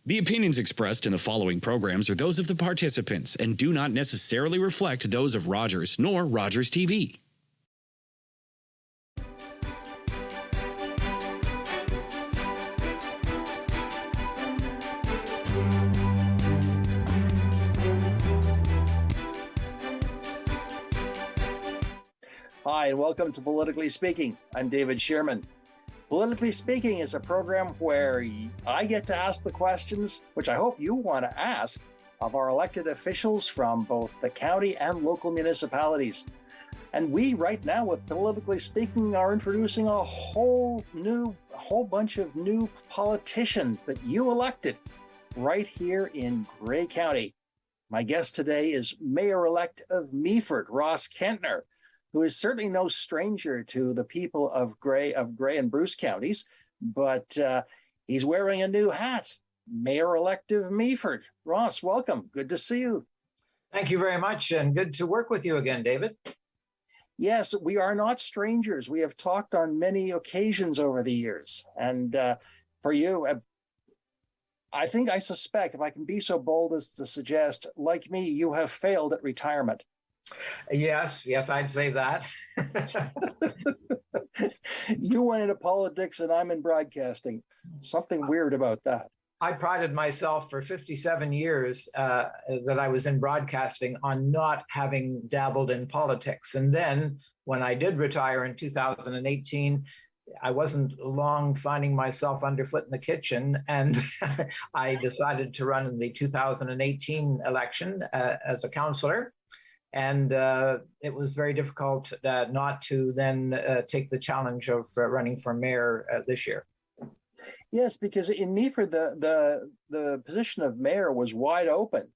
The opinions expressed in the following programs are those of the participants and do not necessarily reflect those of Rogers nor Rogers TV. Hi, and welcome to Politically Speaking. I'm David Shearman. Politically Speaking is a program where I get to ask the questions, which I hope you want to ask, of our elected officials from both the county and local municipalities. And we, right now, with Politically Speaking, are introducing a whole bunch of new politicians that you elected right here in Grey County. My guest today is Mayor-elect of Meaford, Ross Kentner, who is certainly no stranger to the people of Grey and Bruce counties, but he's wearing a new hat, Mayor-elect of Meaford. Ross, welcome. Good to see you. Thank you very much, and good to work with you again, David. Yes, we are not strangers. We have talked on many occasions over the years. And for you, I suspect, if I can be so bold as to suggest, like me, you have failed at retirement. Yes, I'd say that. You went into politics and I'm in broadcasting. Something weird about that. I prided myself for 57 years that I was in broadcasting on not having dabbled in politics. And then when I did retire in 2018, I wasn't long finding myself underfoot in the kitchen, and I decided to run in the 2018 election as a councillor. And it was very difficult not to then take the challenge of running for mayor this year. Yes, because in Meaford, the position of mayor was wide open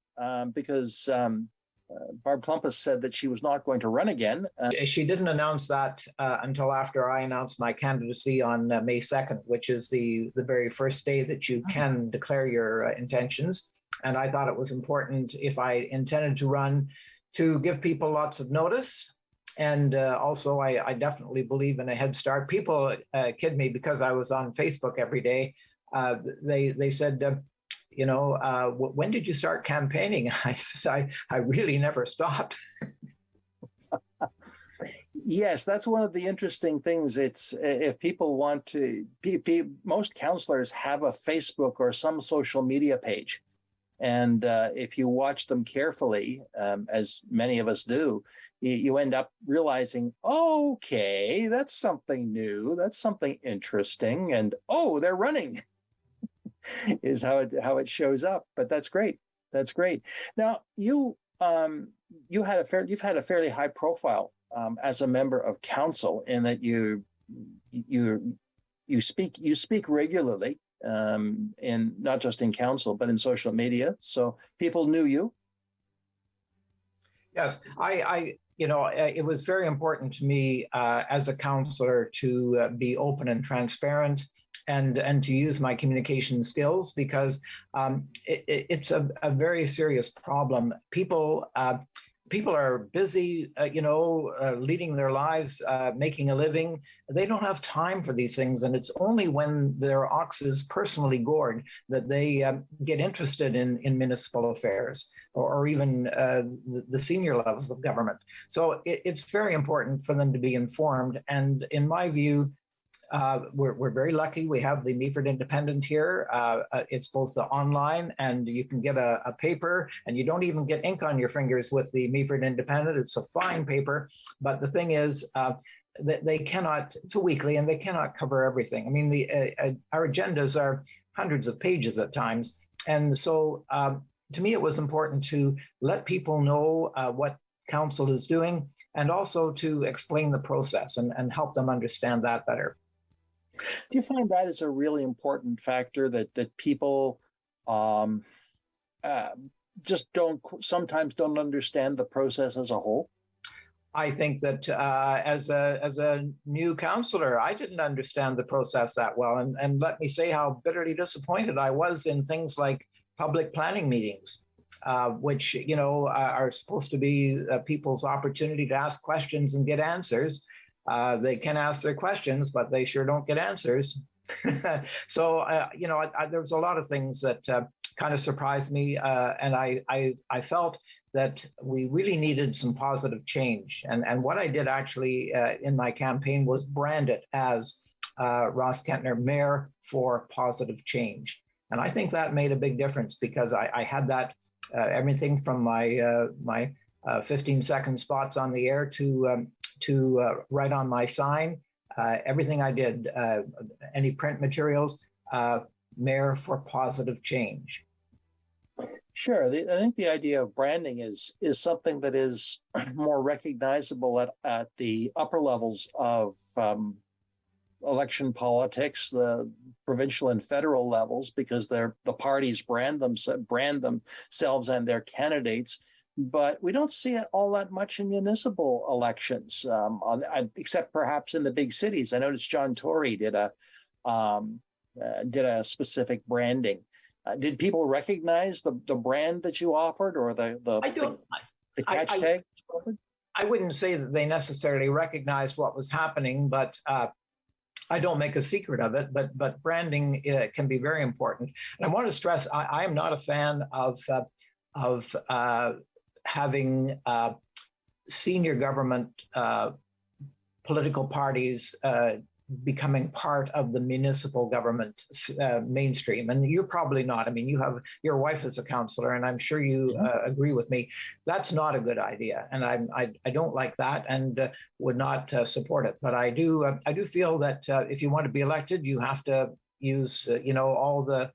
because Barb Klumpus said that she was not going to run again. She didn't announce that until after I announced my candidacy on May 2nd, which is the very first day that you can declare your intentions. And I thought it was important, if I intended to run, to give people lots of notice. And also, I definitely believe in a head start. People kid me because I was on Facebook every day. They said, when did you start campaigning? I said, I really never stopped. Yes, that's one of the interesting things. It's if people want to, most councillors have a Facebook or some social media page. And if you watch them carefully, as many of us do, you end up realizing, okay, that's something new, that's something interesting, and they're running, is how it shows up. But that's great. That's great. Now you've had a fairly high profile as a member of council, in that you speak regularly. And not just in council, but in social media. So people knew you. Yes, it was very important to me as a councillor to be open and transparent and to use my communication skills, because it's a very serious problem. People are busy, leading their lives, making a living. They don't have time for these things. And it's only when their ox is personally gored that they get interested in municipal affairs or even the senior levels of government. So it's very important for them to be informed. And in my view, we're very lucky. We have the Meaford Independent here. It's both the online, and you can get a paper, and you don't even get ink on your fingers with the Meaford Independent. It's a fine paper. But the thing is, they cannot, it's a weekly, and they cannot cover everything. I mean, our agendas are hundreds of pages at times. And so to me, it was important to let people know what council is doing, and also to explain the process and help them understand that better. Do you find that is a really important factor, that people just sometimes don't understand the process as a whole? I think that as a new councillor, I didn't understand the process that well. And let me say how bitterly disappointed I was in things like public planning meetings, which, are supposed to be people's opportunity to ask questions and get answers. They can ask their questions, but they sure don't get answers. So, there's a lot of things that kind of surprised me, and I felt that we really needed some positive change. And what I did actually in my campaign was brand it as Ross Kentner, Mayor for Positive Change. And I think that made a big difference because I had that everything from my 15-second spots on the air to right on my sign, everything I did, any print materials, Mayor for Positive Change. Sure. I think the idea of branding is something that is more recognizable at the upper levels of election politics, the provincial and federal levels, because the parties brand themselves and their candidates. But we don't see it all that much in municipal elections, except perhaps in the big cities. I noticed John Tory did a specific branding. Did people recognize the brand that you offered, or the catch tag? I wouldn't say that they necessarily recognized what was happening, but I don't make a secret of it. But branding can be very important. And I want to stress, I am not a fan of having senior government political parties becoming part of the municipal government mainstream. And you're probably not. I mean, you have your wife is a councillor, and I'm sure you agree with me. That's not a good idea, and I don't like that, and would not support it. But I do feel that if you want to be elected, you have to use all the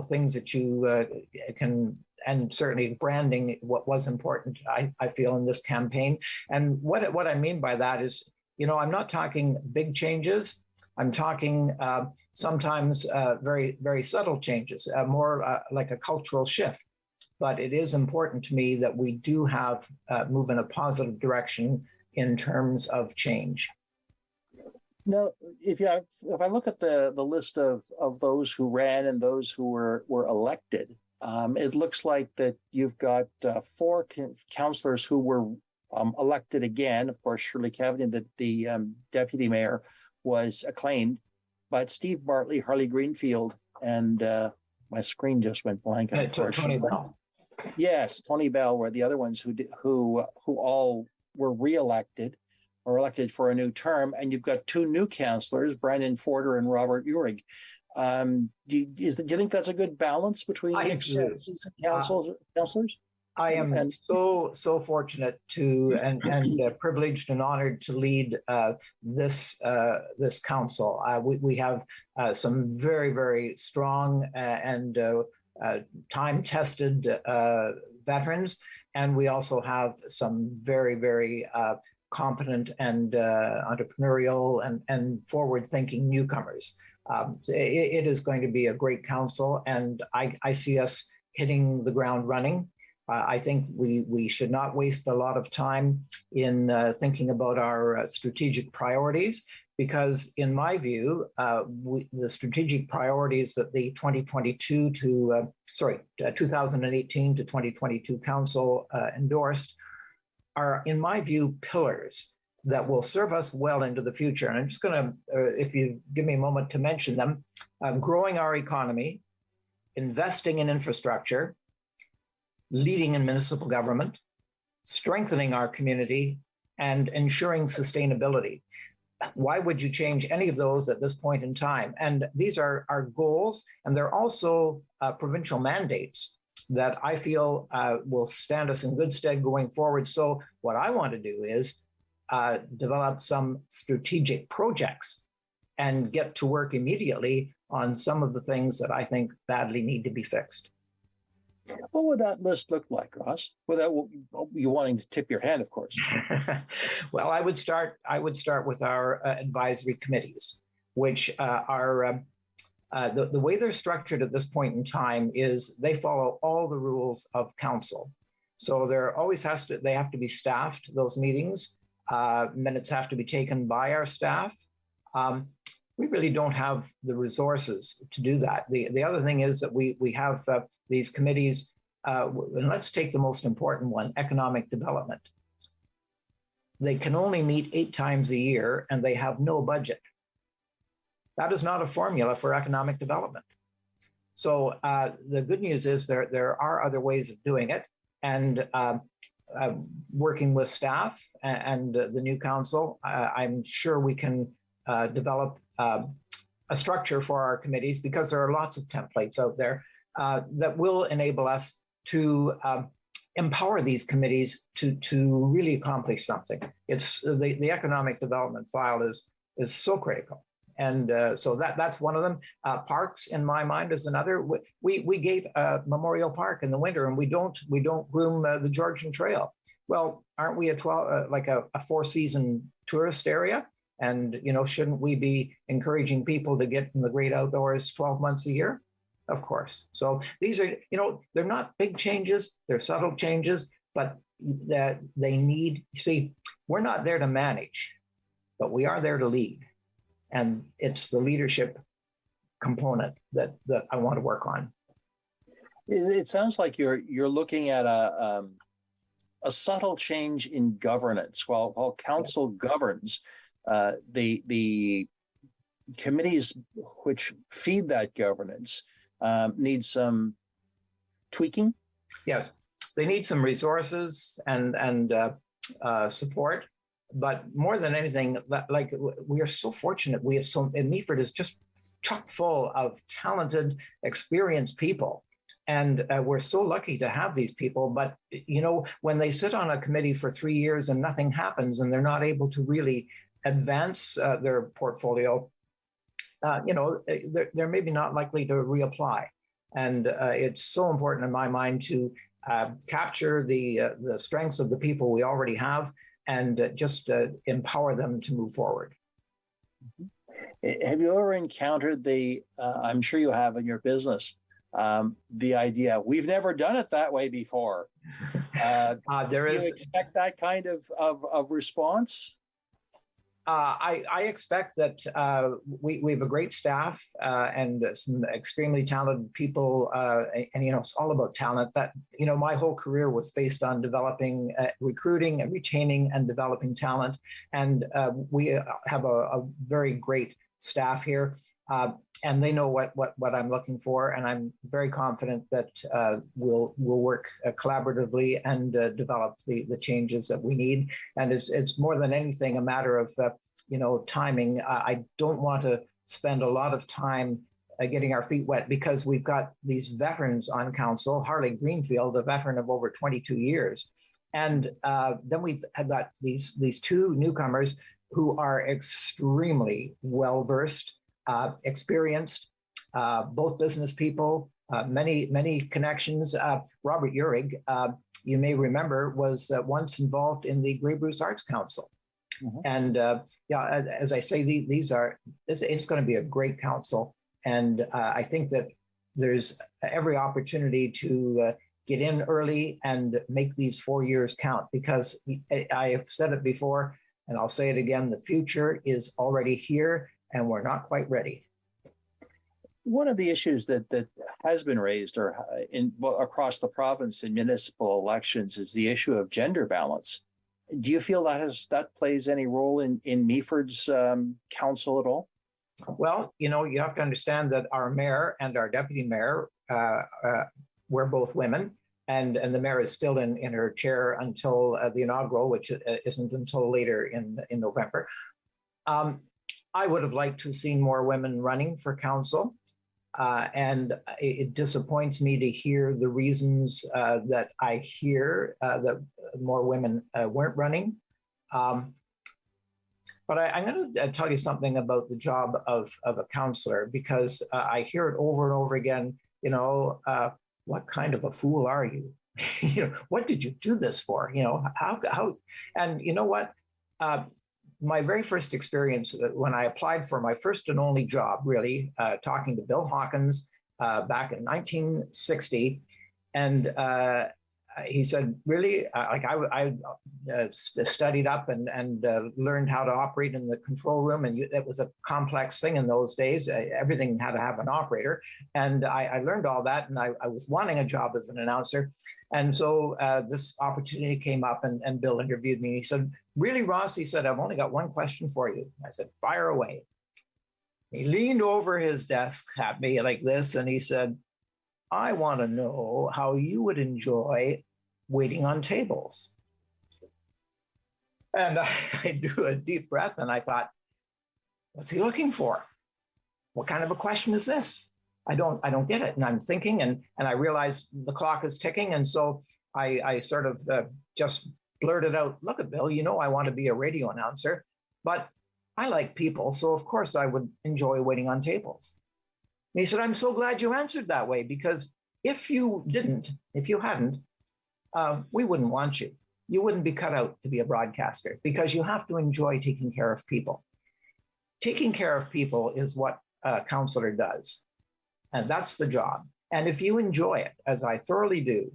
things that you can. And certainly branding what was important, I feel, in this campaign. And what I mean by that is, I'm not talking big changes. I'm talking sometimes very, very subtle changes, more like a cultural shift. But it is important to me that we do have move in a positive direction in terms of change. Now, if I look at the list of those who ran and those who were elected, it looks like that you've got 4 councillors who were elected again. Of course, Shirley Cavanagh, the deputy mayor, was acclaimed, but Steve Bartley, Harley Greenfield, and my screen just went blank. Tony Bell. Yes, Tony Bell were the other ones who all were re-elected or elected for a new term. And you've got 2 new councillors, Brandon Forder and Robert Uhrig. Do you think that's a good balance between councillors? I am so fortunate to and privileged and honored to lead this council. We have some very, very strong and time-tested veterans, and we also have some very, very competent and entrepreneurial and forward-thinking newcomers. It is going to be a great council, and I see us hitting the ground running. I think we should not waste a lot of time in thinking about our strategic priorities, because in my view, the strategic priorities that the 2018 to 2022 council endorsed are, in my view, pillars that will serve us well into the future. And I'm just going to, if you give me a moment to mention them, growing our economy, investing in infrastructure, leading in municipal government, strengthening our community, and ensuring sustainability. Why would you change any of those at this point in time? And these are our goals, and they're also provincial mandates that I feel will stand us in good stead going forward. So what I want to do is develop some strategic projects and get to work immediately on some of the things that I think badly need to be fixed. What would that list look like, Ross? Without you wanting to tip your hand, of course. Well, I would start with our advisory committees, which are the way they're structured at this point in time is they follow all the rules of council. So they have to be staffed, those meetings. Minutes have to be taken by our staff. We really don't have the resources to do that. The other thing is that we have these committees, and let's take the most important one, economic development. They can only meet 8 times a year, and they have no budget. That is not a formula for economic development. So the good news is there are other ways of doing it, and working with staff and the new council, I'm sure we can develop a structure for our committees, because there are lots of templates out there that will enable us to empower these committees to really accomplish something. It's the economic development file is so critical. And so that's one of them. Parks, in my mind, is another. We gate Memorial Park in the winter, and we don't groom the Georgian Trail. Well, aren't we a 4-season tourist area? And shouldn't we be encouraging people to get in the great outdoors 12 months a year? Of course. So these are, they're not big changes; they're subtle changes, but that they need. See, we're not there to manage, but we are there to lead. And it's the leadership component that I want to work on. It sounds like you're looking at a subtle change in governance. While council governs, the committees which feed that governance need some tweaking. Yes, they need some resources and support. But more than anything, like, we are so fortunate. We have and Meaford is just chock full of talented, experienced people. And we're so lucky to have these people. But, when they sit on a committee for 3 years and nothing happens, and they're not able to really advance their portfolio, they're maybe not likely to reapply. And it's so important in my mind to capture the strengths of the people we already have, and just empower them to move forward. Have you ever encountered I'm sure you have in your business, the idea, we've never done it that way before? Do you expect that kind of response? I expect that we have a great staff and some extremely talented people, and it's all about talent. That my whole career was based on developing, recruiting, and retaining and developing talent, and we have a very great staff here, and they know what I'm looking for, and I'm very confident that we'll work collaboratively and develop the changes that we need. And it's more than anything a matter of timing. I don't want to spend a lot of time getting our feet wet, because we've got these veterans on council. Harley Greenfield, a veteran of over 22 years, and then we've got these two newcomers who are extremely well versed, experienced, both business people, many connections. Robert Uhrig, you may remember, was once involved in the Grey Bruce Arts Council. Mm-hmm. And as I say, it's going to be a great council. And I think that there's every opportunity to get in early and make these 4 years count, because I have said it before, and I'll say it again, the future is already here, and we're not quite ready. One of the issues that has been raised across the province in municipal elections is the issue of gender balance. Do you feel that plays any role in Meaford's council at all? Well, you have to understand that our mayor and our deputy mayor were both women, and the mayor is still in her chair until the inaugural, which isn't until later in November. I would have liked to have seen more women running for council. And it disappoints me to hear the reasons that I hear that more women weren't running. But I'm going to tell you something about the job of a counselor, because I hear it over and over again. What kind of a fool are you? What did you do this for? How? And you know what? My very first experience when I applied for my first and only job, really, talking to Bill Hawkins back in 1960, and he said, really, I studied up and learned how to operate in the control room, and it was a complex thing in those days. Everything had to have an operator, and I learned all that, and I was wanting a job as an announcer. And so this opportunity came up, and Bill interviewed me. He said, really, Ross, he said, I've only got one question for you. I said, fire away. He leaned over his desk at me like this, and he said, I want to know how you would enjoy waiting on tables. And I drew a deep breath and I thought, what's he looking for? What kind of a question is this? I don't get it. And I'm thinking, and I realize the clock is ticking. And so I sort of just blurted out, look at Bill, you know, I want to be a radio announcer, but I like people. So of course I would enjoy waiting on tables. And he said, I'm so glad you answered that way, because if you hadn't, we wouldn't want you. You wouldn't be cut out to be a broadcaster, because you have to enjoy taking care of people. Taking care of people is what a counselor does. And that's the job. And if you enjoy it, as I thoroughly do,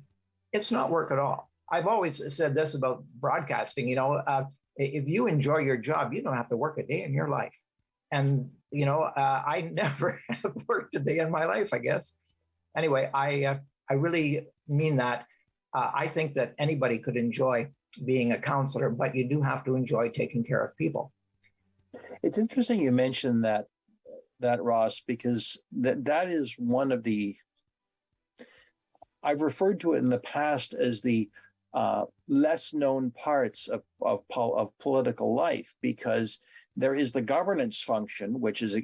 it's not work at all. I've always said this about broadcasting, you know, if you enjoy your job, you don't have to work a day in your life. And, you know, I never have worked a day in my life, I guess. Anyway, I really mean that. I think that anybody could enjoy being a counselor, but you do have to enjoy taking care of people. It's interesting you mentioned that Ross, because that is one of the, I've referred to it in the past as the less known parts of political life, because there is the governance function, which is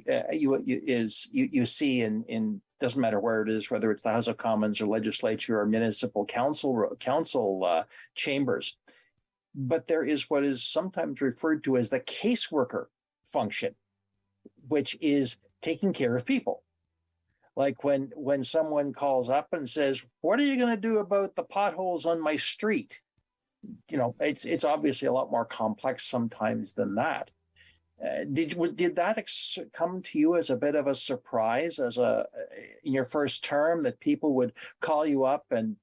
you see in doesn't matter where it is, whether it's the House of Commons or legislature or municipal council chambers. But there is what is sometimes referred to as the caseworker function, which is taking care of people. Like when someone calls up and says, what are you going to do about the potholes on my street? You know, it's obviously a lot more complex sometimes than that. Did that come to you as a bit of a surprise in your first term, that people would call you up and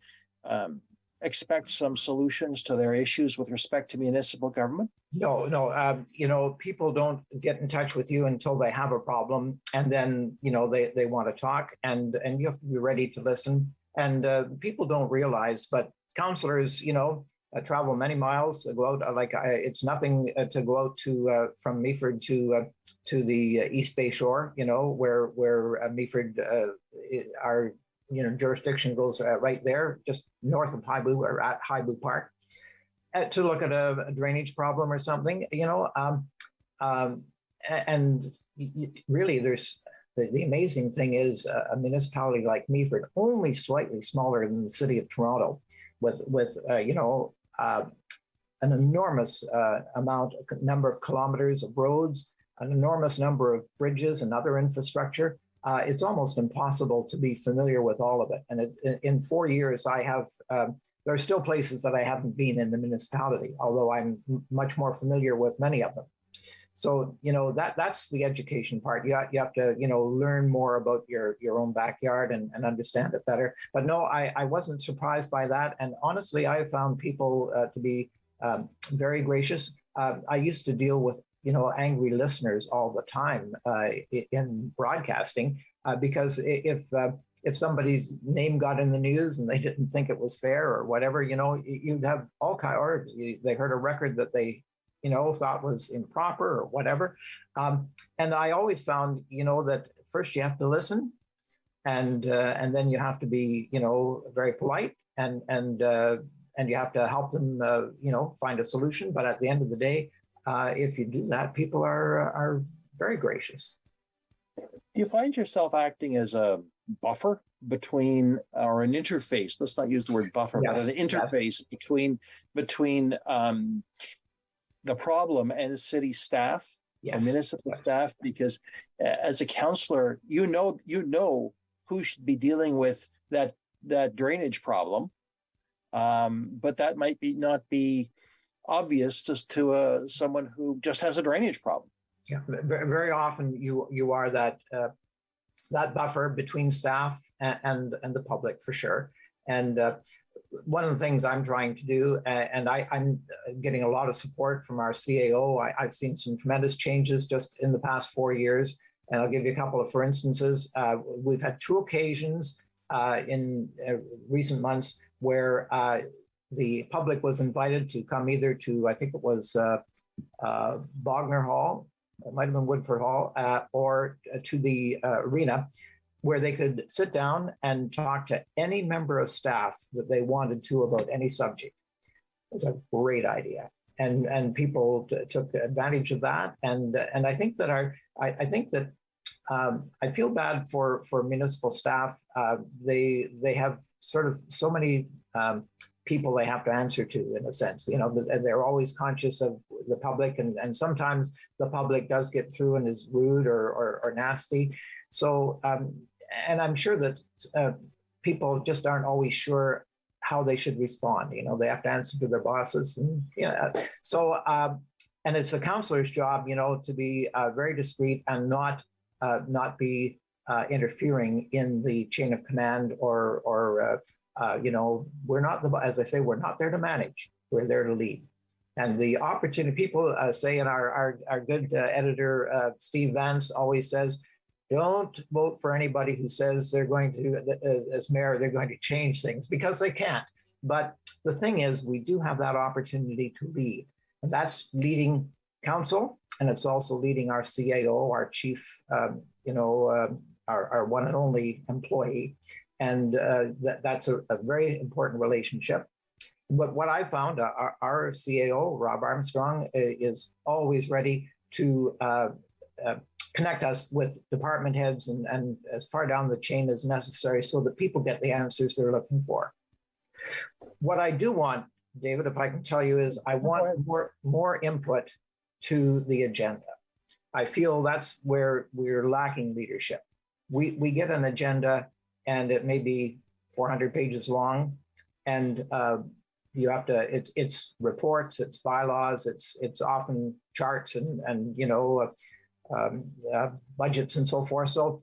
expect some solutions to their issues with respect to municipal government? No. You know, people don't get in touch with you until they have a problem, and then, you know, they want to talk, and you have to be ready to listen. And people don't realize, but counselors, you know, travel many miles, go out, it's nothing to go out to from Meaford to the East Bay Shore, you know, where Meaford, our, you know, jurisdiction goes right there, just north of Highboo, or at Highboo Park, to look at a drainage problem or something, you know. And really, there's the amazing thing is a municipality like Meaford, only slightly smaller than the city of Toronto, with you know, an enormous number of kilometers of roads, an enormous number of bridges and other infrastructure. It's almost impossible to be familiar with all of it. And in 4 years, I have, there are still places that I haven't been in the municipality, although I'm much more familiar with many of them. So, you know, that's the education part. You have to, you know, learn more about your own backyard and understand it better. But no, I wasn't surprised by that. And honestly, I found people to be very gracious. I used to deal with, you know, angry listeners all the time in broadcasting, because if somebody's name got in the news and they didn't think it was fair or whatever, you know, you'd have all kinds, or they heard a record that they, you know, thought was improper or whatever. And I always found, you know, that first you have to listen, and then you have to be, you know, very polite, and you have to help them, you know, find a solution. But at the end of the day, if you do that, people are very gracious. Do you find yourself acting as a buffer between, or an interface? Let's not use the word buffer, yes, but an interface, yes, between the problem and city staff, yes, or municipal, yes, staff? Because as a counselor, you know who should be dealing with that drainage problem, but that might not be obvious just to someone who just has a drainage problem. Yeah, very often you are that buffer between staff and the public, for sure. And one of the things I'm trying to do, and I'm getting a lot of support from our CAO. I've seen some tremendous changes just in the past 4 years, and I'll give you a couple of, for instances. We've had 2 occasions in recent months where the public was invited to come either to, I think it was Bogner Hall, it might have been Woodford Hall, or to the arena, where they could sit down and talk to any member of staff that they wanted to about any subject. It's a great idea, and people took advantage of that. And I think that I feel bad for municipal staff. They have sort of so many people they have to answer to, in a sense. They're always conscious of the public, and sometimes the public does get through and is rude or nasty. So, and I'm sure that people just aren't always sure how they should respond. They have to answer to their bosses, and so and it's a counselor's job, to be very discreet and not be interfering in the chain of command, or we're not, as I say, we're not there to manage. We're there to lead. And the opportunity, people say, and our good editor, Steve Vance, always says, don't vote for anybody who says they're going to, as mayor, they're going to change things, because they can't. But the thing is, we do have that opportunity to lead. And that's leading council, and it's also leading our CAO, our chief, our one and only employee. And that's a very important relationship. But what I found, our CAO, Rob Armstrong, is always ready to connect us with department heads and as far down the chain as necessary, so that people get the answers they're looking for. What I do want, David, if I can tell you, is I want more input to the agenda. I feel that's where we're lacking leadership. We get an agenda, and it may be 400 pages long, and you have to, it's reports, it's bylaws, it's often charts and budgets and so forth. So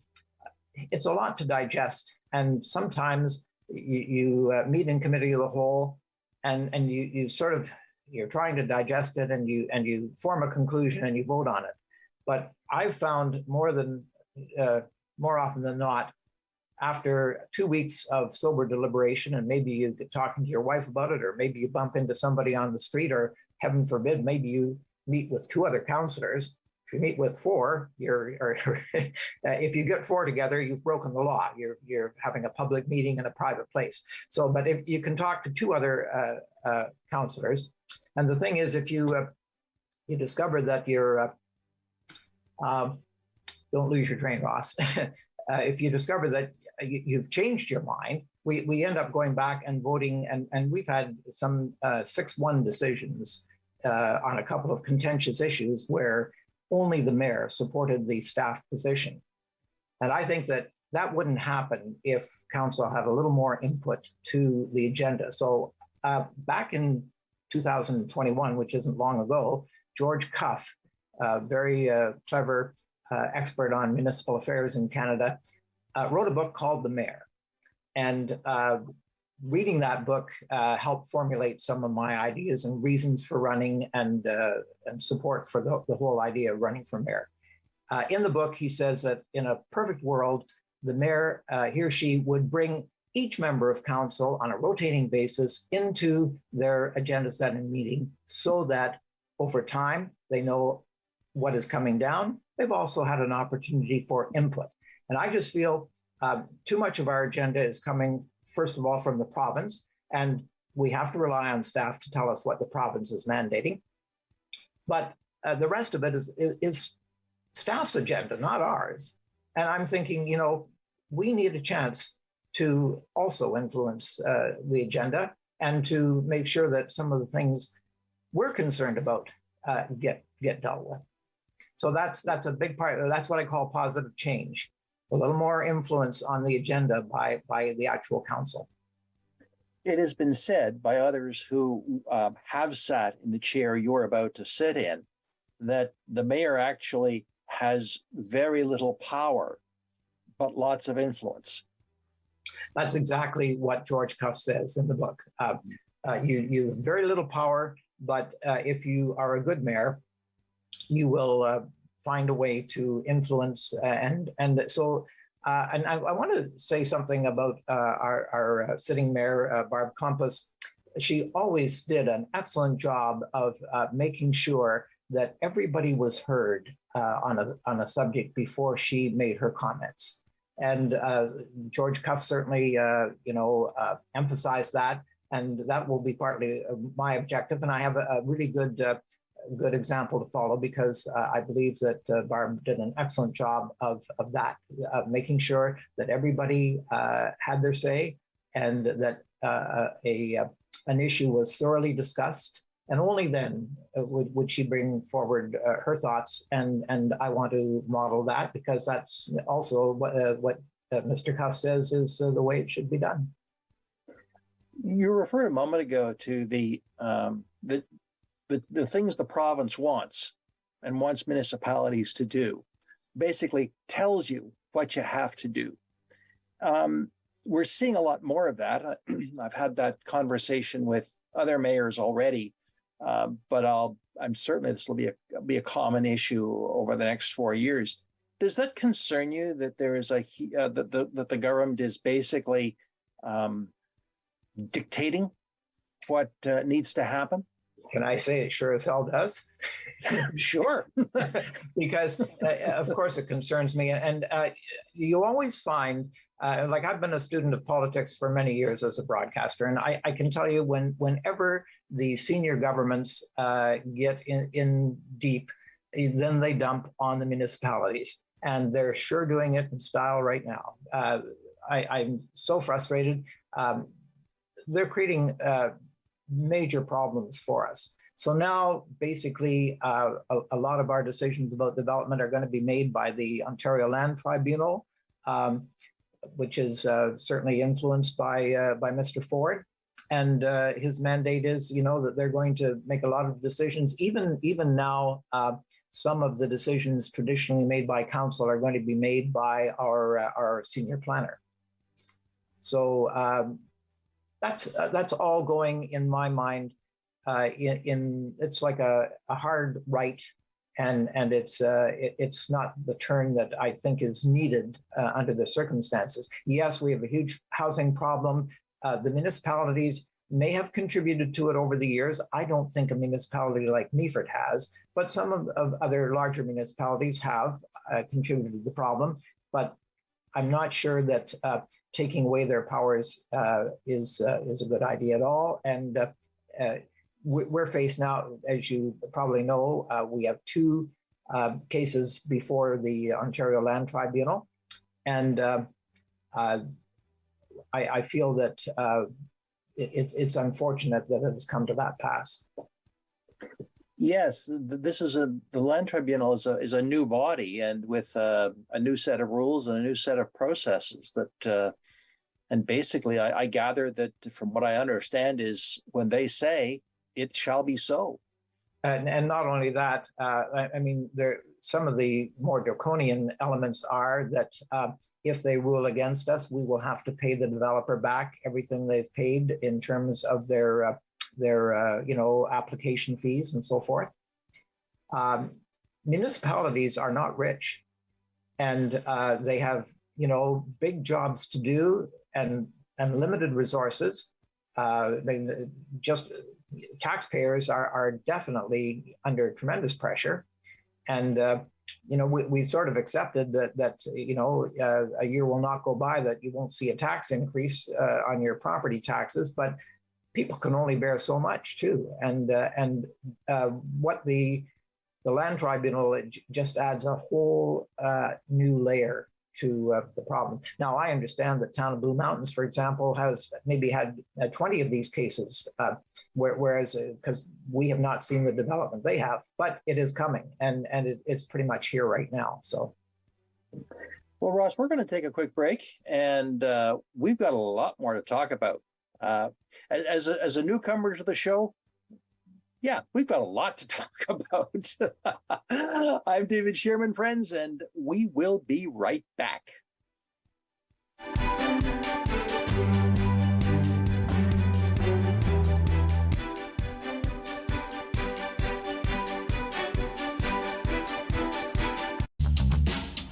it's a lot to digest. And sometimes you meet in committee of the whole, and you sort of, you're trying to digest it, and you form a conclusion and you vote on it. But I've found more often than not, after 2 weeks of sober deliberation, and maybe you get talking to your wife about it, or maybe you bump into somebody on the street, or heaven forbid, maybe you meet with 2 other counselors. If you meet with 4, if you get 4 together, you've broken the law. You're having a public meeting in a private place. So, but if you can talk to 2 other counselors, and the thing is, if you discover that you're don't lose your train, Ross. If you discover that you've changed your mind, we end up going back and voting, and we've had some 6-1 decisions on a couple of contentious issues where only the mayor supported the staff position. And I think that wouldn't happen if council had a little more input to the agenda. So back in 2021, which isn't long ago, George Cuff, a very clever expert on municipal affairs in Canada, wrote a book called The Mayor. And reading that book helped formulate some of my ideas and reasons for running, and support for the whole idea of running for mayor. In the book, he says that in a perfect world, the mayor, he or she, would bring each member of council on a rotating basis into their agenda setting meeting, so that over time they know what is coming down. They've also had an opportunity for input. And I just feel too much of our agenda is coming, first of all, from the province, and we have to rely on staff to tell us what the province is mandating. But the rest of it is staff's agenda, not ours. And I'm thinking, we need a chance to also influence the agenda, and to make sure that some of the things we're concerned about get dealt with. So that's a big part. That's what I call positive change. A little more influence on the agenda by the actual council. It has been said by others who have sat in the chair you're about to sit in, that the mayor actually has very little power, but lots of influence. That's exactly what George Cuff says in the book. You have very little power, but if you are a good mayor, you will find a way to influence. And so I want to say something about our sitting mayor, Barb Compass. She always did an excellent job of making sure that everybody was heard on a subject before she made her comments. And George Cuff certainly, emphasized that, and that will be partly my objective. And I have a really good example to follow, because I believe that Barb did an excellent job of that, of making sure that everybody had their say, and that an issue was thoroughly discussed. And only then would she bring forward her thoughts. And I want to model that, because that's also what Mr. Cuff says is the way it should be done. You referred a moment ago to the things the province wants and wants municipalities to do. Basically tells you what you have to do. We're seeing a lot more of that. I've had that conversation with other mayors already, but I'm certain this will be a common issue over the next 4 years. Does that concern you, that there is that the government is basically dictating what needs to happen? Can I say it sure as hell does? Sure. Because, of course, it concerns me. And you always find, like I've been a student of politics for many years as a broadcaster, and I can tell you whenever the senior governments get in deep, then they dump on the municipalities. And they're sure doing it in style right now. I'm so frustrated. They're creating major problems for us. So now, basically, a lot of our decisions about development are going to be made by the Ontario Land Tribunal, which is certainly influenced by Mr. Ford. And his mandate is, that they're going to make a lot of decisions. Even now, some of the decisions traditionally made by council are going to be made by our senior planner. So that's all going, in my mind, it's like a hard right, and it's not the turn that I think is needed under the circumstances. Yes, we have a huge housing problem. The municipalities may have contributed to it over the years. I don't think a municipality like Meaford has, but some of other larger municipalities have contributed to the problem. But I'm not sure that taking away their powers is a good idea at all. And we're faced now, as you probably know, we have two cases before the Ontario Land Tribunal. And I feel that it's unfortunate that it has come to that pass. Yes, the Land Tribunal is a new body, and with a new set of rules and a new set of processes that, and basically I gather that from what I understand is when they say it shall be so. And not only that, I mean, some of the more draconian elements are that if they rule against us, we will have to pay the developer back everything they've paid in terms of their application fees and so forth. Municipalities are not rich, and they have big jobs to do and limited resources. Taxpayers are definitely under tremendous pressure, and we sort of accepted that a year will not go by that you won't see a tax increase on your property taxes, but people can only bear so much too. And what the Land Tribunal just adds a whole new layer to the problem. Now, I understand that town of Blue Mountains, for example, has maybe had 20 of these cases, whereas because we have not seen the development they have, but it is coming, and it's pretty much here right now. So, well, Ross, we're going to take a quick break, and we've got a lot more to talk about. As a newcomer to the show, yeah, we've got a lot to talk about. I'm David Shearman, friends, and we will be right back.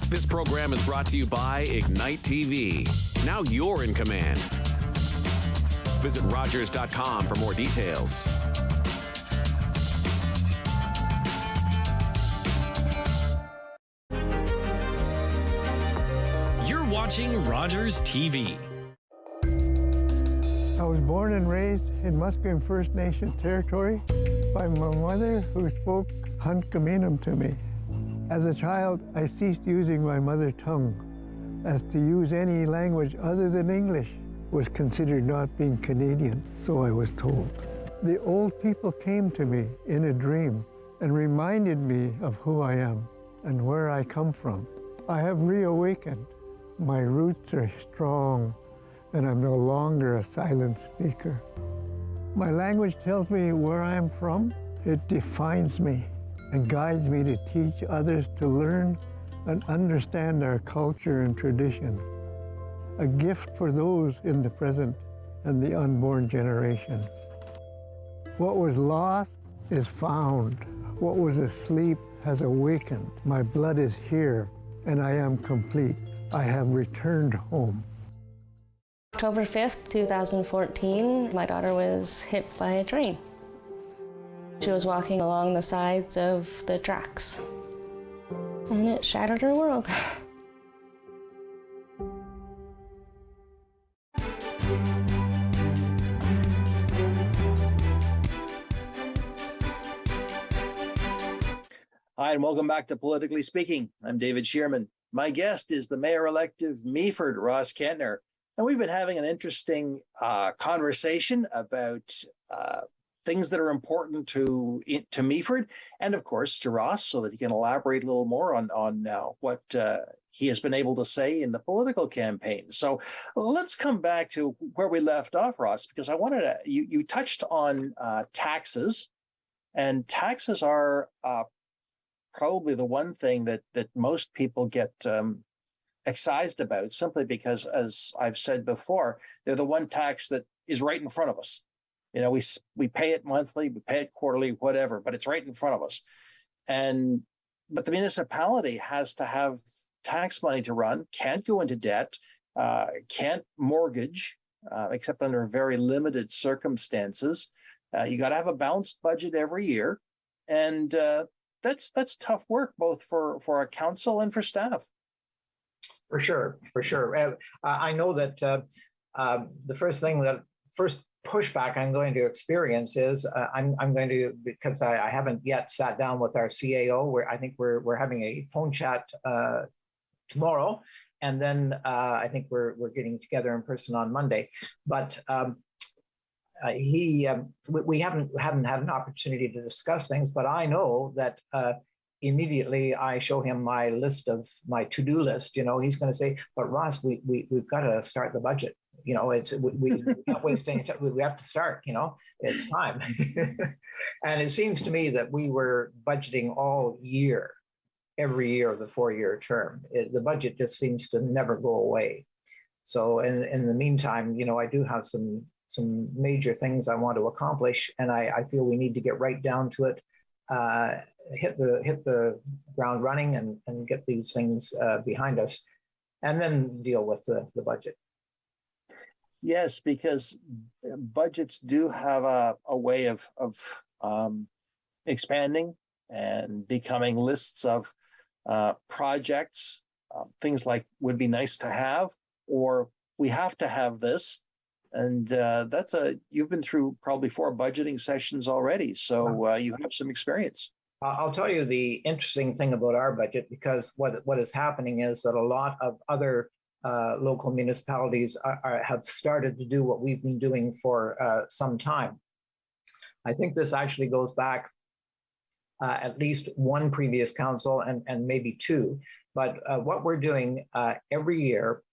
This program is brought to you by Ignite TV. Now you're in command. Visit Rogers.com for more details. watching Rogers TV. I was born and raised in Musqueam First Nation territory by my mother, who spoke Hunkaminam to me. As a child, I ceased using my mother tongue, as to use any language other than English was considered not being Canadian, so I was told. The old people came to me in a dream and reminded me of who I am and where I come from. I have reawakened. My roots are strong, and I'm no longer a silent speaker. My language tells me where I'm from. It defines me and guides me to teach others to learn and understand our culture and traditions. A gift for those in the present and the unborn generations. What was lost is found. What was asleep has awakened. My blood is here, and I am complete. I have returned home. October 5th, 2014, my daughter was hit by a train. She was walking along the sides of the tracks, and it shattered her world. Hi, and welcome back to Politically Speaking. I'm David Shearman. My guest is the mayor-elect of Meaford, Ross Kentner. And we've been having an interesting conversation about things that are important to Meaford and, of course, to Ross, so that he can elaborate a little more on what he has been able to say in the political campaign. So let's come back to where we left off, Ross, because I wanted to, you touched on taxes, and taxes are probably the one thing that most people get excised about, simply because, as I've said before, they're the one tax that is right in front of us. You know, we pay it monthly, we pay it quarterly, whatever, but it's right in front of us. But the municipality has to have tax money to run, can't go into debt, can't mortgage, except under very limited circumstances. You got to have a balanced budget every year, and that's tough work, both for a council and for staff. For sure. I know that the first pushback I'm going to experience is I'm going to, because I haven't yet sat down with our CAO, where I think we're having a phone chat tomorrow, and then I think we're getting together in person on Monday. But we haven't had an opportunity to discuss things, but I know that immediately I show him my list of my to-do list. You know, he's going to say, "But Ross, we've got to start the budget. You know, we can't waste any time. We have to start. You know, it's time." And it seems to me that we were budgeting all year, every year of the 4-year term. The budget just seems to never go away. So in the meantime, you know, I do have some major things I want to accomplish, and I feel we need to get right down to it, hit the ground running, and get these things behind us, and then deal with the budget. Yes, because budgets do have a way of expanding and becoming lists of projects, things like would be nice to have, or we have to have this. And you've been through probably 4 budgeting sessions already, so you have some experience. I'll tell you the interesting thing about our budget, because what is happening is that a lot of other local municipalities have started to do what we've been doing for some time. I think this actually goes back at least one previous council and maybe 2. But what we're doing every year,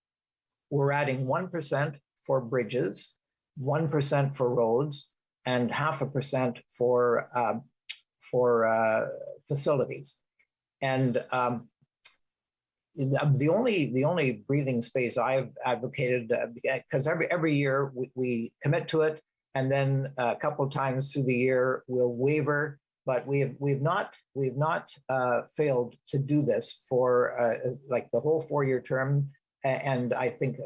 we're adding 1% for bridges, 1% for roads, and 0.5% for facilities. And the only breathing space I've advocated, because every year we commit to it, and then a couple of times through the year we'll waver. But we've not failed to do this for like the whole 4-year term, and I think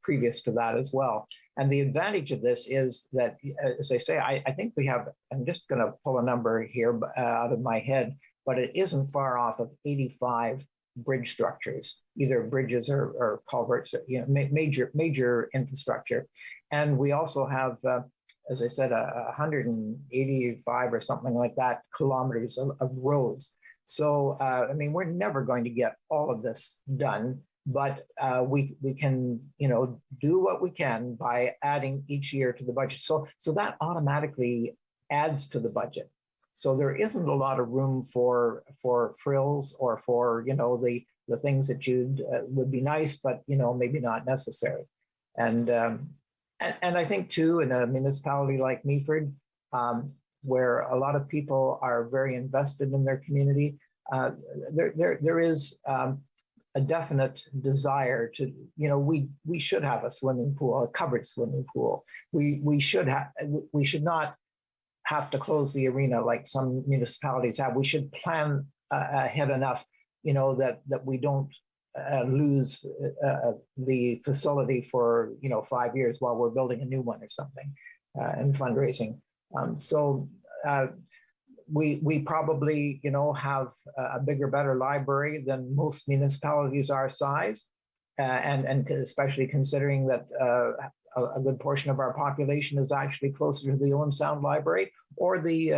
previous to that as well. And the advantage of this is that, as I say, I think we have, I'm just going to pull a number here out of my head, but it isn't far off of 85 bridge structures, either bridges or culverts, major infrastructure. And we also have, as I said, 185 or something like that kilometers of roads. So, we're never going to get all of this done, but we can, do what we can by adding each year to the budget. So that automatically adds to the budget. So there isn't a lot of room for frills or for, the things that would be nice, but, maybe not necessary. And I think too, in a municipality like Meaford, where a lot of people are very invested in their community, there is a definite desire to, we should have a swimming pool, a covered swimming pool. We should not have to close the arena like some municipalities have. We should plan ahead enough, that we don't lose the facility for 5 years while we're building a new one or something, and fundraising. We probably have a bigger, better library than most municipalities our size, and especially considering that a good portion of our population is actually closer to the Owen Sound Library or the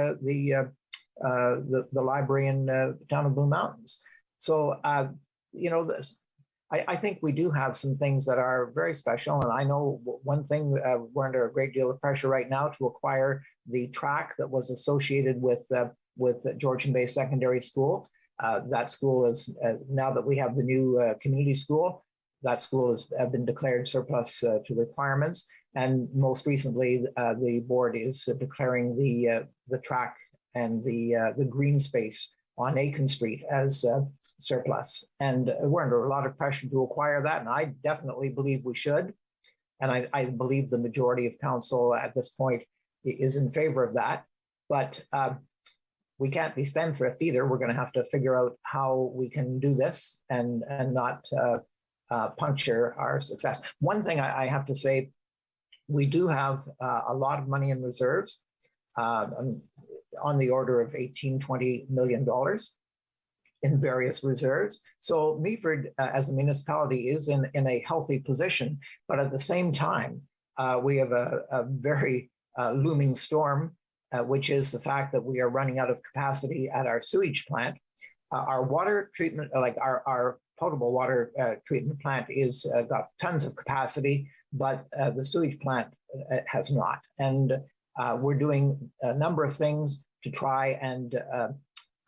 library in the town of Blue Mountains. So I think we do have some things that are very special. And I know one thing, we're under a great deal of pressure right now to acquire the track that was associated with Georgian Bay Secondary School. That school is, now that we have the new community school, that school has been declared surplus to requirements. And most recently, the board is declaring the track and the green space on Aiken Street as surplus. And we're under a lot of pressure to acquire that. And I definitely believe we should. And I believe the majority of council at this point is in favor of that. But we can't be spendthrift either. We're going to have to figure out how we can do this and not puncture our success. One thing I have to say, we do have a lot of money in reserves, on the order of $18-20 million in various reserves. So Meaford, as a municipality, is in a healthy position. But at the same time, we have a very looming storm, which is the fact that we are running out of capacity at our sewage plant. Our water treatment, like our potable water treatment plant, is got tons of capacity, but the sewage plant has not. And we're doing a number of things to try and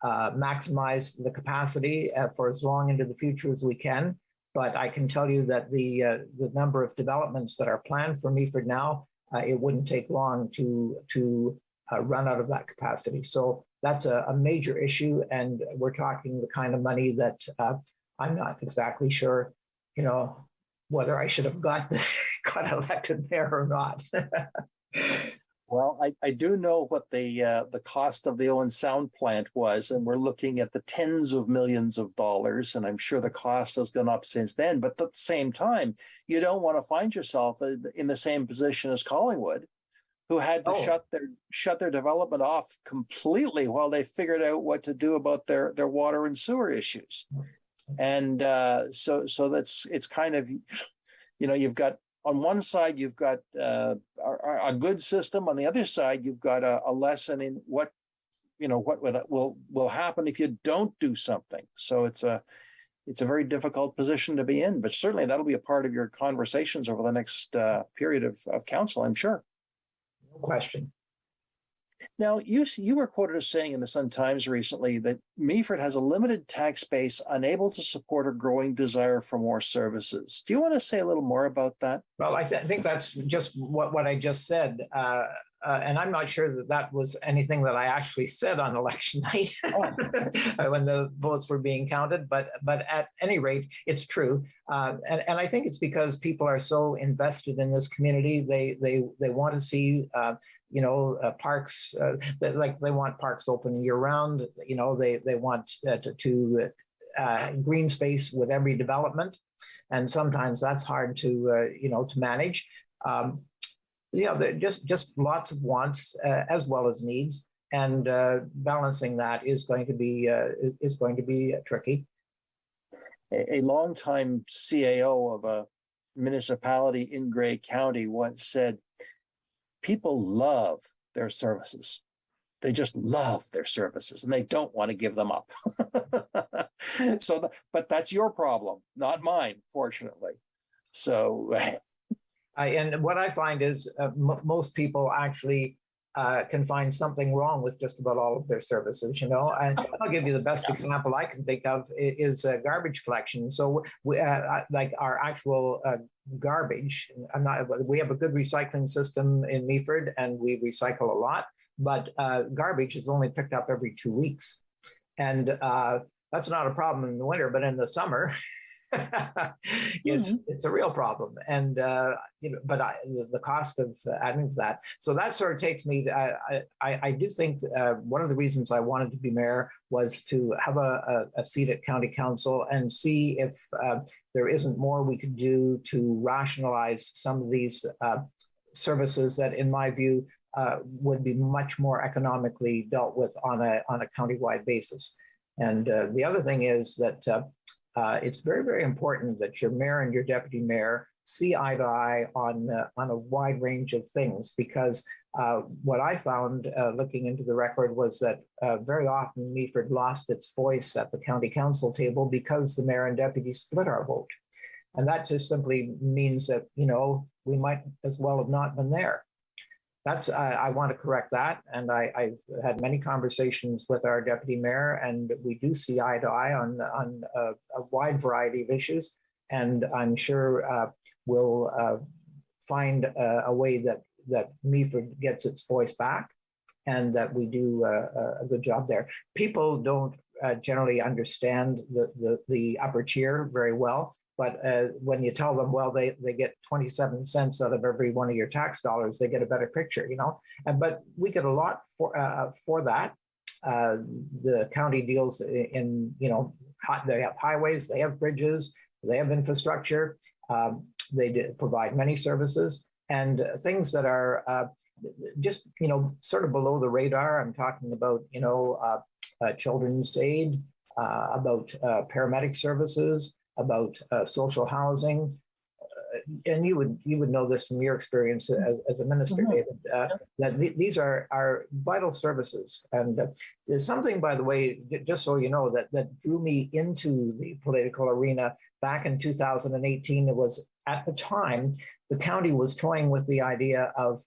maximize the capacity for as long into the future as we can. But I can tell you that the number of developments that are planned for Meaford now, it wouldn't take long to run out of that capacity. So that's a major issue, and we're talking the kind of money that I'm not exactly sure, whether I should have got elected there or not. Well, I do know what the cost of the Owen Sound plant was, and we're looking at the tens of millions of dollars, and I'm sure the cost has gone up since then. But at the same time, you don't want to find yourself in the same position as Collingwood, who had to shut their development off completely while they figured out what to do about their water and sewer issues. And so it's kind of, you've got, on one side, you've got a good system. On the other side, you've got a lesson in what will happen if you don't do something. So it's a very difficult position to be in. But certainly that'll be a part of your conversations over the next period of council, I'm sure. No question. Now, you were quoted as saying in the Sun-Times recently that Meaford has a limited tax base, unable to support a growing desire for more services. Do you want to say a little more about that? Well, I think that's just what I just said. And I'm not sure that was anything that I actually said on election night when the votes were being counted. But at any rate, it's true. And I think it's because people are so invested in this community. They want to see parks, they want parks open year round. They want to green space with every development, and sometimes that's hard to manage. Just lots of wants as well as needs, and balancing that is going to be tricky. A longtime CAO of a municipality in Grey County once said, people love their services. They just love their services and they don't want to give them up. But that's your problem, not mine, fortunately. So, and what I find is most people actually can find something wrong with just about all of their services, you know. And I'll give you the best example I can think of is garbage collection. So we, like our actual garbage, we have a good recycling system in Meaford and we recycle a lot, but garbage is only picked up every 2 weeks. And that's not a problem in the winter, but in the summer, it's a real problem, and but the cost of adding to that. So that sort of takes me. I do think one of the reasons I wanted to be mayor was to have a seat at county council and see if there isn't more we could do to rationalize some of these services that, in my view, would be much more economically dealt with on a countywide basis. And the other thing is that it's very, very important that your mayor and your deputy mayor see eye to eye on a wide range of things, because what I found looking into the record was that very often Meaford lost its voice at the county council table because the mayor and deputy split our vote. And that just simply means that, you know, we might as well have not been there. That's I want to correct that, and I've had many conversations with our deputy mayor, and we do see eye to eye on a wide variety of issues, and I'm sure we'll find a way that Meaford gets its voice back, and that we do a good job there. People don't generally understand the upper tier very well. But when you tell them, well, they get 27 cents out of every one of your tax dollars, they get a better picture, you know. But we get a lot for that. The county deals in, you know, they have highways, they have bridges, they have infrastructure. They provide many services and things that are just, you know, sort of below the radar. I'm talking about, you know, children's aid, about paramedic services, about social housing, and you would know this from your experience as a minister, David, that these are vital services. And there's something, by the way, just so you know, that drew me into the political arena back in 2018. It was at the time the county was toying with the idea of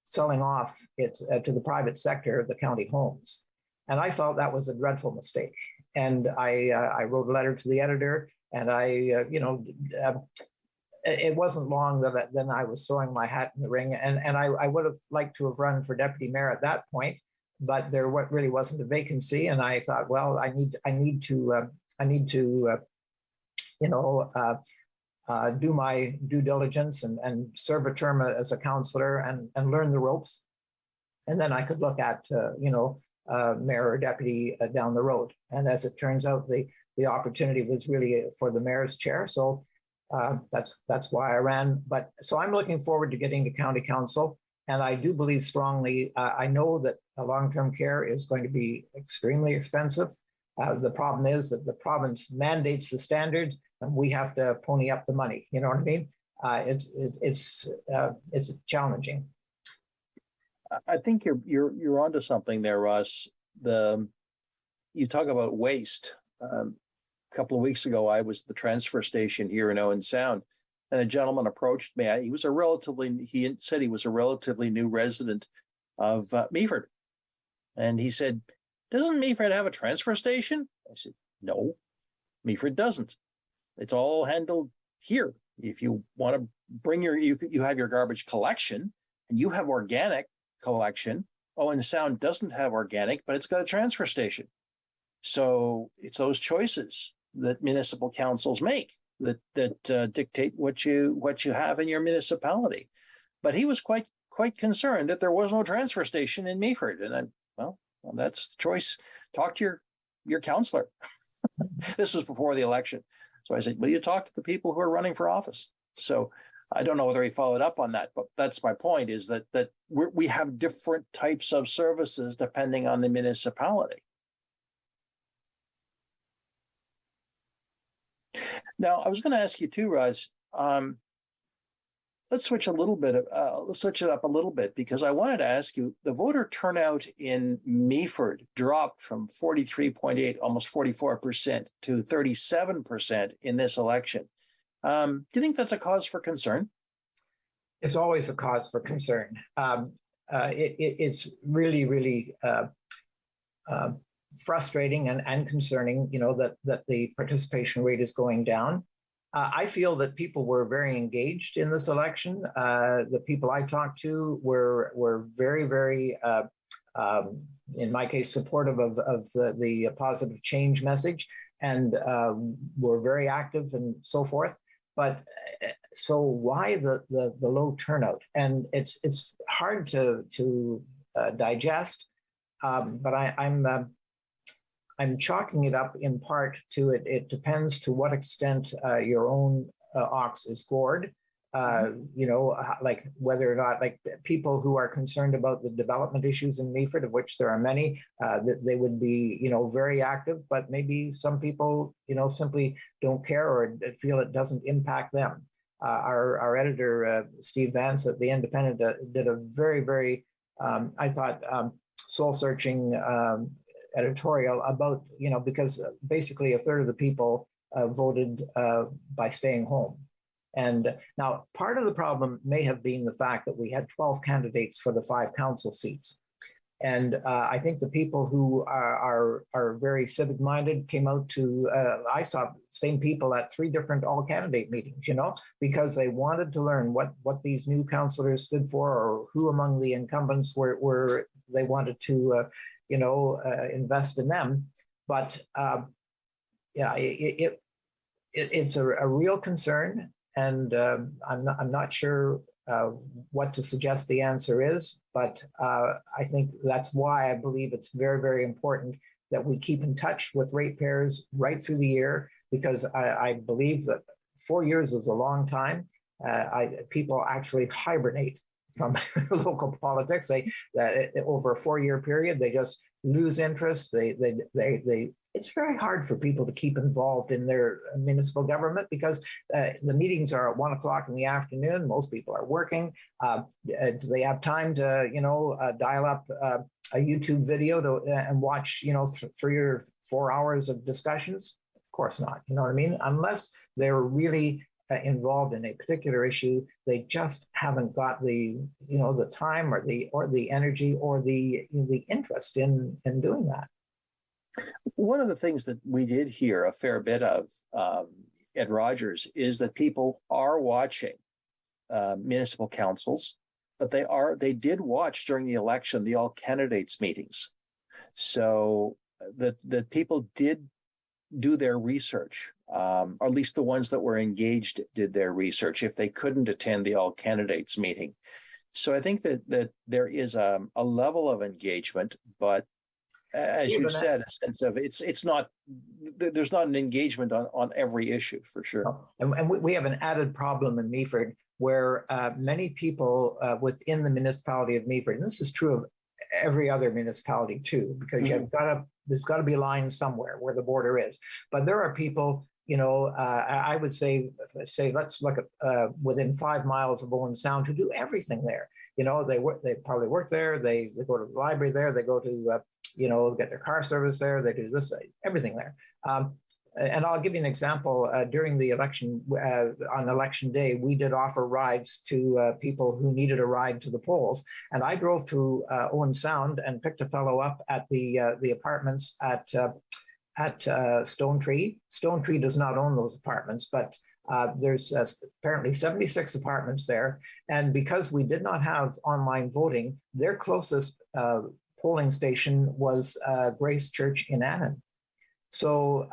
selling off it to the private sector, the county homes, and I felt that was a dreadful mistake. And I wrote a letter to the editor, and it wasn't long that then I was throwing my hat in the ring, and I would have liked to have run for deputy mayor at that point, but there really wasn't a vacancy, and I thought, well, I need to do my due diligence and serve a term as a councillor and learn the ropes, and then I could look at mayor or deputy down the road. And as it turns out, the opportunity was really for the mayor's chair. So that's why I ran. But so I'm looking forward to getting to county council. And I do believe strongly, I know that long-term care is going to be extremely expensive. The problem is that the province mandates the standards and we have to pony up the money. You know what I mean? It's challenging. I think you're onto something there, Russ. You talk about waste. A couple of weeks ago, I was at the transfer station here in Owen Sound, and a gentleman approached me. He said he was a relatively new resident of Meaford, and he said, "Doesn't Meaford have a transfer station?" I said, "No, Meaford doesn't. It's all handled here. If you want to bring you have your garbage collection, and you have organic collection. Owen Sound doesn't have organic, but it's got a transfer station. So it's those choices that municipal councils make that dictate what you have in your municipality." But he was quite concerned that there was no transfer station in Meaford, and well, that's the choice. Talk to your councillor. This was before the election, so I said, "Will you talk to the people who are running for office?" So I don't know whether he followed up on that, but that's my point, is that we have different types of services depending on the municipality. Now, I was going to ask you too, Raj. Let's switch a little bit. Let's switch it up a little bit, because I wanted to ask you: the voter turnout in Meaford dropped from 43.8, almost 44%, to 37% in this election. Do you think that's a cause for concern? It's always a cause for concern. It's really, really frustrating and concerning, that the participation rate is going down. I feel that people were very engaged in this election. The people I talked to were very, very, in my case, supportive of the positive change message, and were very active and so forth. But so why the low turnout? And it's hard to digest. But I'm chalking it up in part to it. It depends to what extent your own ox is gored. Like whether or not, like, people who are concerned about the development issues in Meaford, of which there are many, that they would be, very active. But maybe some people, simply don't care or feel it doesn't impact them. Our editor, Steve Vance at The Independent, did a very, very, I thought, soul-searching editorial about, because basically a third of the people voted by staying home. And now part of the problem may have been the fact that we had 12 candidates for the 5 council seats. And I think the people who are very civic-minded came out to, I saw same people at 3 different all-candidate meetings, because they wanted to learn what these new councillors stood for, or who among the incumbents were they wanted to, invest in them. But yeah, it's a real concern, and I'm not sure what to suggest the answer is, but I think that's why I believe it's very, very important that we keep in touch with ratepayers right through the year, because I believe that 4 years is a long time. People actually hibernate from local politics. They over a 4-year period, they just lose interest. It's very hard for people to keep involved in their municipal government, because the meetings are at 1 o'clock in the afternoon. Most people are working. Do they have time to, dial up a YouTube video and watch, 3 or 4 hours of discussions? Of course not. You know what I mean? Unless they're really involved in a particular issue, they just haven't got the time or the energy or the interest in doing that. One of the things that we did hear a fair bit of at Rogers is that people are watching municipal councils, but they did watch during the election the all candidates meetings, so that people did do their research, or at least the ones that were engaged did their research if they couldn't attend the all candidates meeting. So I think that there is a level of engagement, but as you said, a sense of there's not an engagement on every issue, for sure. And we have an added problem in Meaford where many people within the municipality of Meaford, and this is true of every other municipality too, because there's got to be a line somewhere where the border is. But there are people, I would say let's look at within 5 miles of Owen Sound, who do everything there. They probably work there. They go to the library there. They go to get their car service there. They do this, everything there. And I'll give you an example. During the election, on election day, we did offer rides to people who needed a ride to the polls. And I drove to Owen Sound and picked a fellow up at the apartments at Stone Tree. Stone Tree does not own those apartments, but there's apparently 76 apartments there. And because we did not have online voting, their closest polling station was Grace Church in Annan. So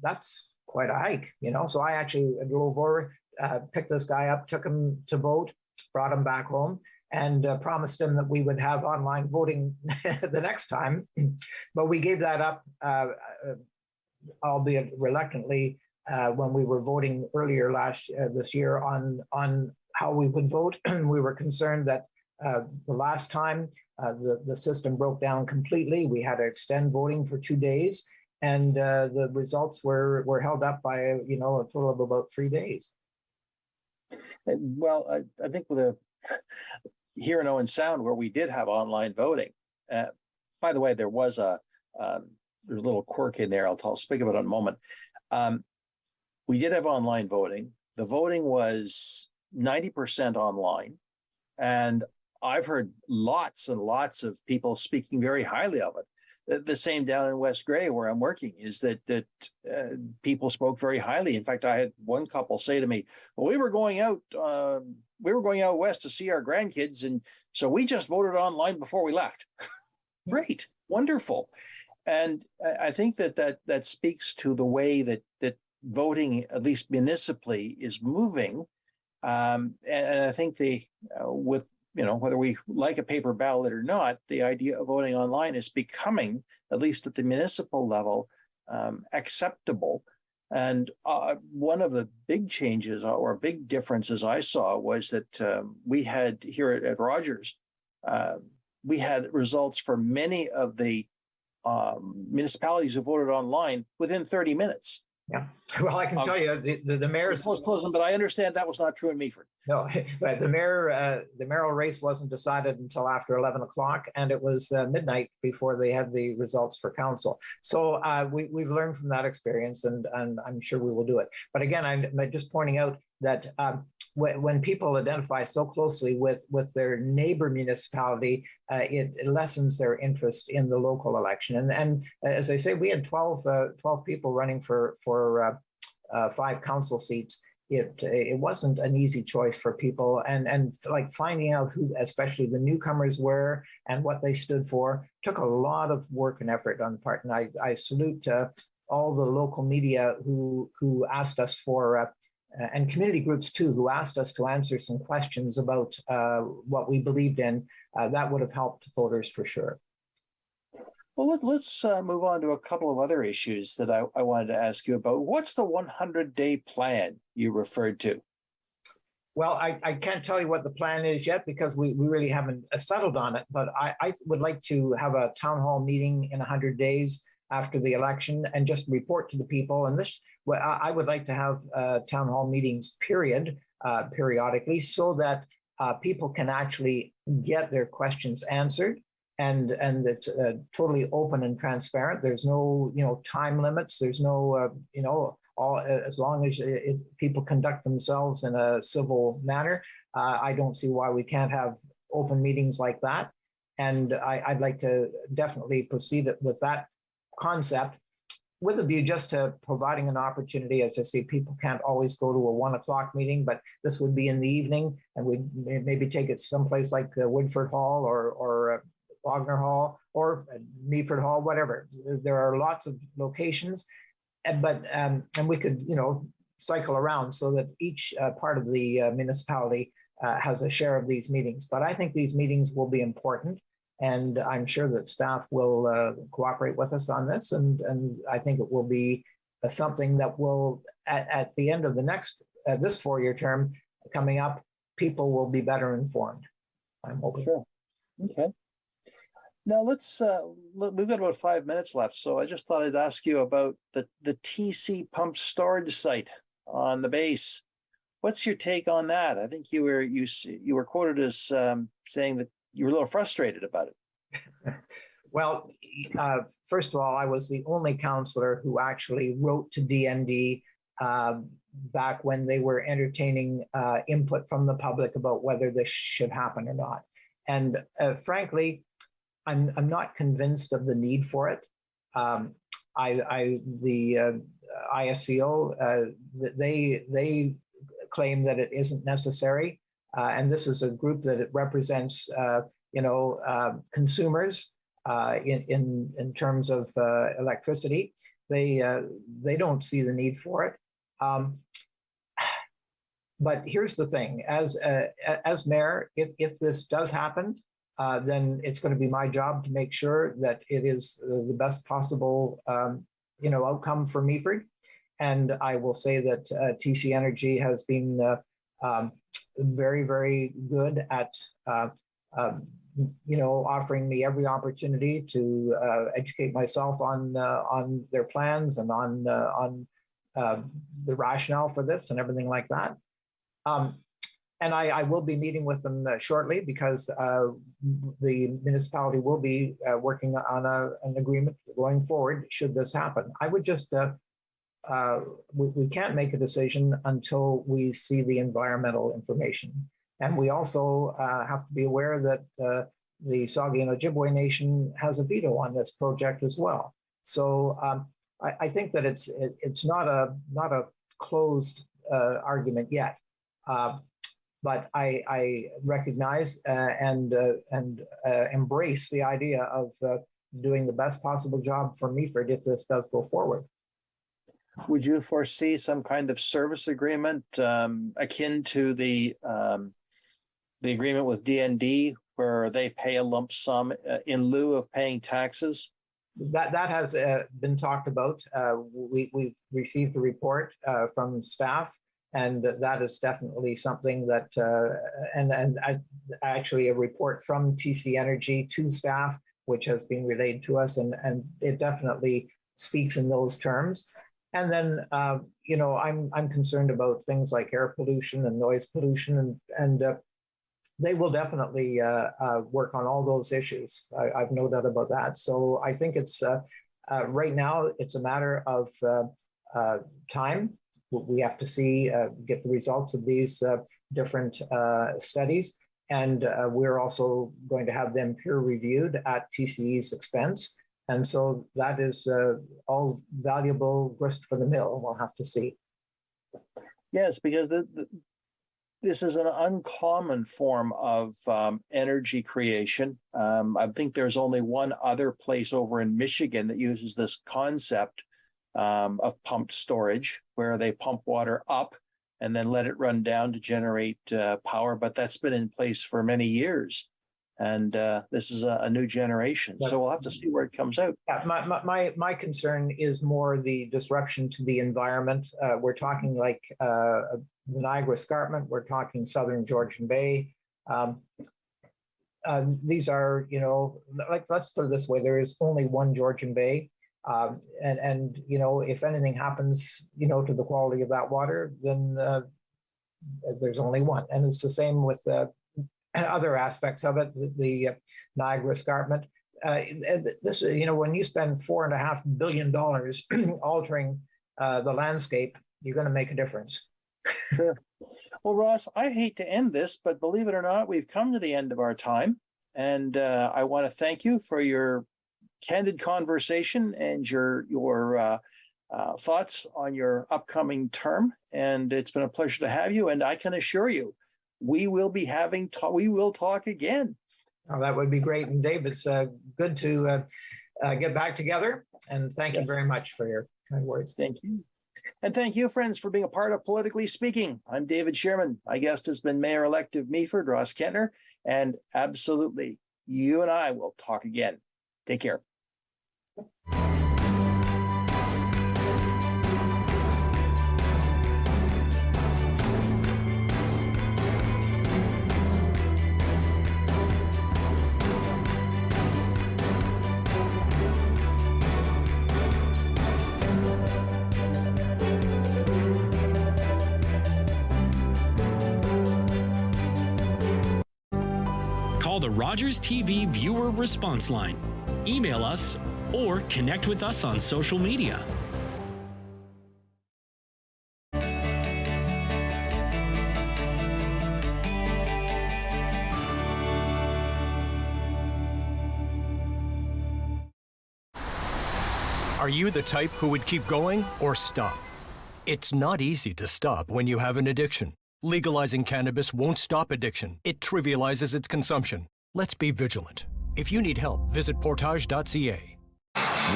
that's quite a hike, So I actually drove over, picked this guy up, took him to vote, brought him back home, and promised him that we would have online voting the next time. But we gave that up, albeit reluctantly, when we were voting earlier this year on how we would vote. We were concerned that the last time the system broke down completely. We had to extend voting for 2 days. and the results were held up by a total of about 3 days. Well, I think with here in Owen Sound, where we did have online voting, by the way, there was there's a little quirk in there. I'll speak about it in a moment. We did have online voting. The voting was 90% online, and I've heard lots and lots of people speaking very highly of it. The same down in West Grey, where I'm working, is that people spoke very highly. In fact, I had one couple say to me, "Well, we were going out west to see our grandkids, and so we just voted online before we left." Great, wonderful, and I think that speaks to the way that voting, at least municipally, is moving, and I think with whether we like a paper ballot or not, the idea of voting online is becoming, at least at the municipal level, acceptable. And one of the big changes or big differences I saw was that we had here at Rogers, we had results for many of the municipalities who voted online within 30 minutes. Yeah, well, I can tell you the mayor's closing, but I understand that was not true in Meaford. No, but the mayoral race wasn't decided until after 11 o'clock, and it was midnight before they had the results for council. So we've learned from that experience, and I'm sure we will do it. But again, I'm just pointing out that when people identify so closely with their neighbor municipality, it lessens their interest in the local election. And as I say, we had 12 people running for 5 council seats. It wasn't an easy choice for people, and like finding out who, especially the newcomers, were and what they stood for, took a lot of work and effort on the part. And I salute all the local media who asked us for. And community groups too, who asked us to answer some questions about what we believed in. That would have helped voters for sure. Well, let's move on to a couple of other issues that I wanted to ask you about. What's the 100-day plan you referred to? Well, I can't tell you what the plan is yet because we really haven't settled on it. But I would like to have a town hall meeting in 100 days after the election and just report to the people. And I would like to have town hall meetings, periodically, so that people can actually get their questions answered, and it's totally open and transparent. There's no time limits. There's no as long as people conduct themselves in a civil manner. I don't see why we can't have open meetings like that. And I'd like to definitely proceed with that concept, with a view just to providing an opportunity. As I say, people can't always go to a 1 o'clock meeting, but this would be in the evening, and we'd maybe take it someplace like Woodford Hall or Wagner Hall or Meaford Hall, whatever. There are lots of locations, but and we could cycle around so that each part of the municipality has a share of these meetings. But I think these meetings will be important. And I'm sure that staff will cooperate with us on this. And I think it will be something that will, at the end of the next, this 4-year term coming up, people will be better informed. I'm hoping. Sure. Okay. Now we've got about 5 minutes left. So I just thought I'd ask you about the TC pump storage site on the base. What's your take on that? I think you were quoted as saying that you were a little frustrated about it. Well, first of all, I was the only councillor who actually wrote to DND back when they were entertaining input from the public about whether this should happen or not. And frankly, I'm not convinced of the need for it. The ISCO, they claim that it isn't necessary. And this is a group that it represents, consumers in terms of electricity. They don't see the need for it. But here's the thing: as mayor, if this does happen, then it's going to be my job to make sure that it is the best possible, outcome for Meaford. And I will say that TC Energy has been very, very good at offering me every opportunity to educate myself on their plans and on the rationale for this and everything like that. And I will be meeting with them shortly, because the municipality will be working on an agreement going forward should this happen. I would just, we can't make a decision until we see the environmental information. And we also have to be aware that the Saugeen Ojibwe Nation has a veto on this project as well. So I think that it's not a closed argument yet. But I recognize and embrace the idea of doing the best possible job for Meaford if this does go forward. Would you foresee some kind of service agreement akin to the agreement with DND, where they pay a lump sum in lieu of paying taxes? That has been talked about. We've received a report from staff. And that is definitely something that, and actually a report from TC Energy to staff, which has been relayed to us, and it definitely speaks in those terms. And then, I'm concerned about things like air pollution and noise pollution, and they will definitely work on all those issues. I've no doubt about that. So I think it's right now it's a matter of time. We have to see, get the results of these different studies. And we're also going to have them peer reviewed at TCE's expense. And so that is all valuable grist for the mill. We'll have to see. Yes, because this is an uncommon form of energy creation. I think there's only one other place over in Michigan that uses this concept of pumped storage, where they pump water up and then let it run down to generate power. But that's been in place for many years. And this is a new generation. So we'll have to see where it comes out. Yeah, my concern is more the disruption to the environment. We're talking like the Niagara Escarpment. We're talking Southern Georgian Bay. These are, let's put it this way, there is only one Georgian Bay. And if anything happens, to the quality of that water, then there's only one. And it's the same with other aspects of it, the Niagara Escarpment. This, when you spend $4.5 billion altering the landscape, you're going to make a difference. Sure. Well, Ross, I hate to end this, but believe it or not, we've come to the end of our time. And I want to thank you for your candid conversation and your thoughts on your upcoming term. And it's been a pleasure to have you. And I can assure you, we will talk again. Oh, that would be great. And Dave, it's good to get back together. And thank you very much for your kind words. Thank you. And thank you, friends, for being a part of Politically Speaking. I'm David Shearman. My guest has been Mayor-elect of Meaford, Ross Kentner. And absolutely, you and I will talk again. Take care. Call the Rogers TV viewer response line, email us, or connect with us on social media. Are you the type who would keep going or stop? It's not easy to stop when you have an addiction. Legalizing cannabis won't stop addiction. It trivializes its consumption. Let's be vigilant. If you need help, visit portage.ca.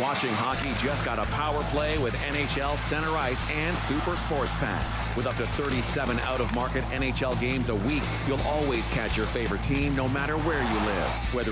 Watching hockey just got a power play with NHL Center Ice and Super Sports Pack. With up to 37 out-of-market NHL games a week, you'll always catch your favorite team no matter where you live. Whether